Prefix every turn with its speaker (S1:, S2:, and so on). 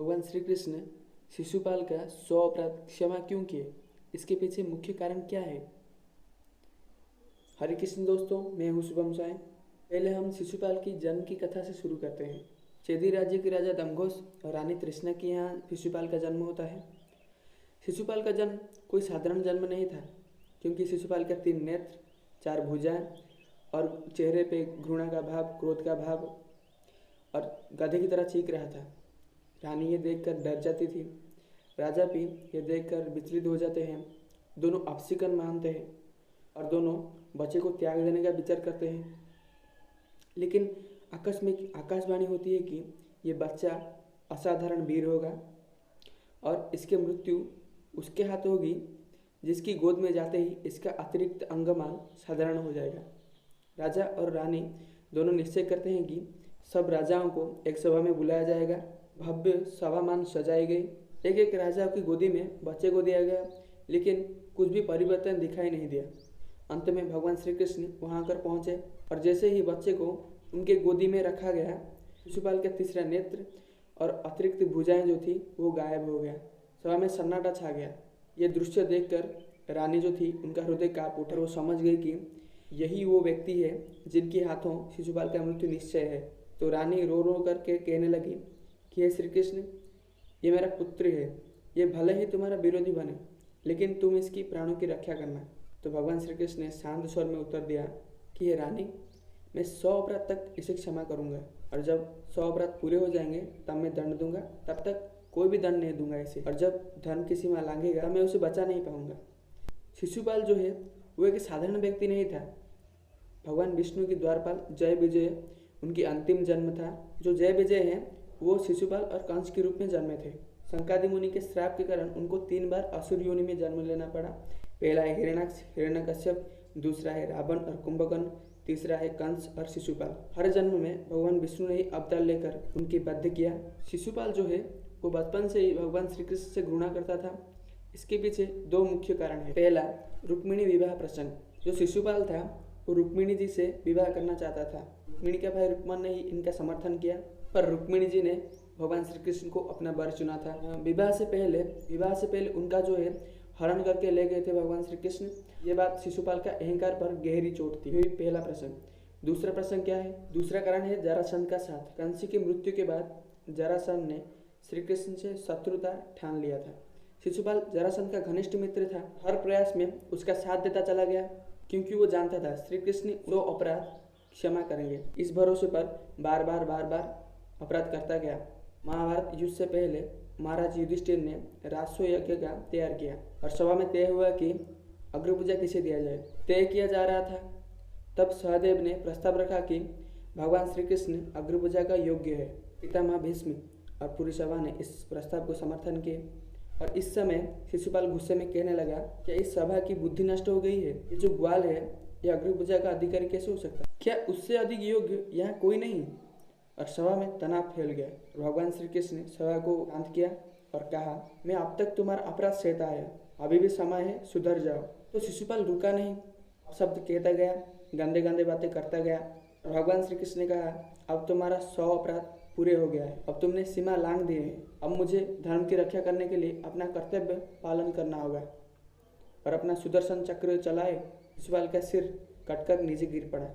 S1: भगवान श्री कृष्ण ने शिशुपाल का 100 अपराध क्षमा क्यों किए? इसके पीछे मुख्य कारण क्या है? हरे कृष्ण दोस्तों, मैं हूँ शुभम साय। पहले हम शिशुपाल की जन्म की कथा से शुरू करते हैं। चेदी राज्य के राजा दमघोष और रानी तृष्णा के यहाँ शिशुपाल का जन्म होता है। शिशुपाल का जन्म कोई साधारण जन्म नहीं था, क्योंकि शिशुपाल का 3 नेत्र, 4 भुजाएं और चेहरे पे घृणा का भाव, क्रोध का भाव और गधे की तरह चीख रहा था। रानी ये देखकर डर जाती थी, राजा भी ये देखकर विचलित हो जाते हैं। दोनों अपशिकन मानते हैं और दोनों बच्चे को त्याग देने का विचार करते हैं। लेकिन आकस्मिक आकाशवाणी होती है कि ये बच्चा असाधारण वीर होगा और इसकी मृत्यु उसके हाथ होगी, जिसकी गोद में जाते ही इसका अतिरिक्त अंगमान साधारण हो जाएगा। राजा और रानी दोनों निश्चय करते हैं कि सब राजाओं को एक सभा में बुलाया जाएगा। भव्य सभामान सजाई गई। एक एक राजा की गोदी में बच्चे को दिया गया, लेकिन कुछ भी परिवर्तन दिखाई नहीं दिया। अंत में भगवान श्री कृष्ण वहां आकर पहुंचे और जैसे ही बच्चे को उनके गोदी में रखा गया, शिशुपाल का तीसरा नेत्र और अतिरिक्त भुजाएं जो थी वो गायब हो गया। सभा में सन्नाटा छा गया। ये दृश्य देखकर रानी जो थी, उनका हृदय कांप उठा। वो समझ गई कि यही वो व्यक्ति है जिनके हाथों शिशुपाल का मृत्यु निश्चय है। तो रानी रो रो करके कहने लगी कि हे श्री कृष्ण, ये मेरा पुत्र है। ये भले ही तुम्हारा विरोधी बने, लेकिन तुम इसकी प्राणों की रक्षा करना। तो भगवान श्री कृष्ण ने शांत स्वर में उत्तर दिया कि हे रानी, मैं 100 अपराध तक इसे क्षमा करूंगा, और जब 100 अपराध पूरे हो जाएंगे तब मैं दंड दूंगा। तब तक कोई भी दंड नहीं दूंगा इसे, और जब धर्म की सीमा लांघेगा मैं उसे बचा नहीं पाऊंगा। शिशुपाल जो है वो एक साधारण व्यक्ति नहीं था। भगवान विष्णु की द्वारपाल जय विजय उनकी अंतिम जन्म था। जो जय विजय हैं वो शिशुपाल और कंस के रूप में जन्मे थे। संकादि मुनि के श्राप के कारण उनको 3 बार असुर योनि में जन्म लेना पड़ा। पहला है हिरण्याक्ष, हिरण्यकश्यप, दूसरा है रावण और कुंभकर्ण, तीसरा है कंस और शिशुपाल। हर जन्म में भगवान विष्णु ने ही अवतार लेकर उनकी वध किया। शिशुपाल जो है वो बचपन से ही भगवान श्री कृष्ण से घृणा करता था। इसके पीछे 2 मुख्य कारण है। पहला, रुक्मिणी विवाह प्रसंग। जो शिशुपाल था वो रुक्मिणी जी से विवाह करना चाहता था। रुक्मिणी का भाई रुक्मन ने ही इनका समर्थन किया, पर रुक्मिणी जी ने भगवान श्री कृष्ण को अपना वर चुना था। विवाह से पहले उनका जो है हरण करके ले गए थे भगवान श्री कृष्ण। ये बात शिशुपाल का अहंकार पर गहरी चोट थी। ये पहला प्रसंग। दूसरा प्रसंग क्या है? दूसरा कारण है जरासंध का साथ। कंस की मृत्यु के बाद जरासंध ने श्री कृष्ण से शत्रुता ठान लिया था। शिशुपाल जरासंध का घनिष्ठ मित्र था। हर प्रयास में उसका साथ देता चला गया, क्योंकि वो जानता था श्री कृष्ण 100 अपराध क्षमा करेंगे। इस भरोसे पर बार बार अपराध करता गया। महाभारत युद्ध से पहले महाराज युधिष्ठिर ने राजस्व यज्ञ का तैयार किया और सभा में तय हुआ कि अग्रपूजा किसे दिया जाए। तय किया जा रहा था, तब सहदेव ने प्रस्ताव रखा कि भगवान श्री कृष्ण अग्रपूजा का योग्य है। पितामह भीष्म और पूरी सभा ने इस प्रस्ताव को समर्थन किए। और इस समय शिशुपाल गुस्से में कहने लगा, क्या इस सभा की बुद्धि नष्ट हो गई है? ये जो ग्वाल है ये अग्रपूजा का अधिकारी कैसे हो सकता है? क्या उससे अधिक योग्य यहाँ कोई नहीं? और सभा में तनाव फैल गया। भगवान श्री कृष्ण ने सभा को शांत किया और कहा, मैं अब तक तुम्हारा अपराध सहता आया, अभी भी समय है, सुधर जाओ। तो शिशुपाल रुका नहीं, शब्द कहता गया, गंदे बातें करता गया। भगवान श्री कृष्ण ने कहा, अब तुम्हारा 100 अपराध पूरे हो गया है, अब तुमने सीमा लांघ दी है। अब मुझे धर्म की रक्षा करने के लिए अपना कर्तव्य पालन करना होगा। और अपना सुदर्शन चक्र चलाए। शिशुपाल का सिर कटकर नीचे गिर पड़ा।